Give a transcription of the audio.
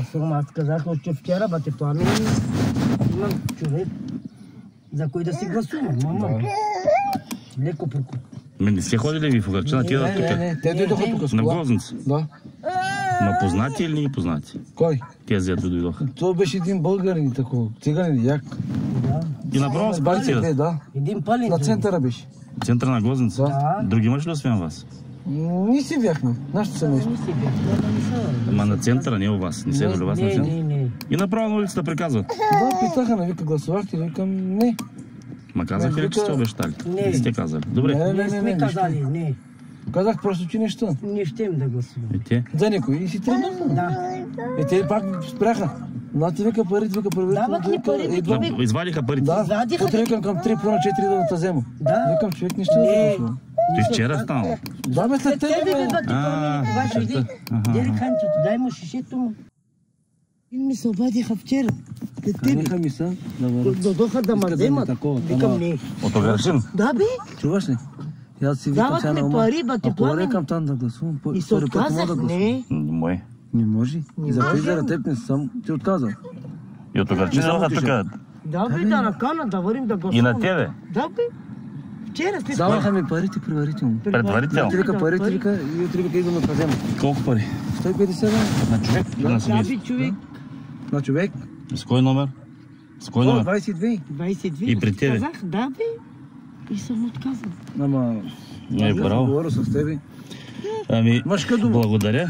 гласувам. Аз казах още вчера, бате Пламен, имам човек, за кой да си гласувам, мама. Леко проко. Не сте ходили ви в Угърчина, тия тук? Не, те дойдоха тук с кола. На Грозница? Да. Ма познати или не познати? Кой? Тези дето дойдоха. Това беше един българин, такова, циганин, як. И направо с барците? Да. Един пален. На центъра беше. Центъра на Грозница? Да. Други имаш ли освен вас? Ние си бяхме, нашето семейство. Ама на центъра, не у вас. Не се до вас на центъра? Не. И направо на улицата приказват? Да, питаха, вика, гласувахте, викам, не. Ма казаха ли, че сте обещали? Не сте казали. Добре. Не сме казали, не. Казах просто, че не ще. Не щем да гласувам. И те? За никой. И си тръгнаха. Да. И те пак спряха. Нати вика парите, вика проверите. Дават ни пари, Извадиха парите? Да, потребкам към 3 по на 4 да те взема. Да. Викам, човек не ще да гласувам. Той вчера станал? Да, бе, след тебе, бе. Това ще иди. Дели ханчето, дай му шишето му. И ми се обадиха вчера. Каниха ми са. Додоха да ме вземат. Викам не. От Угърчин? Да, бе. Чуваш ли? И аз си викам Дават сега ми на ума. пари, бати Ако Пламен. рекам там да гласувам, И се отказах, не. Мой. Не може. И за може. тези заради теб не съм ти отказал. И от Угърчин дойдоха тук? Да, бе, да накана, да вървим да гласуваме. И на тебе? Да, бе. Вчера след Даваха ми парите предварително. Предварително? Ти вика парите, вика и утре вика идвам да те взема. Колко пари? 150 лева. На човек или на Да, семейство? бе, човек. На човек. С кой номер? С кой номер? 22. 22. И при тебе? Казах, да, бе. И съм отказал. Ама... Не, браво. Говоря с тебе. Ами, Мъжка дума. благодаря.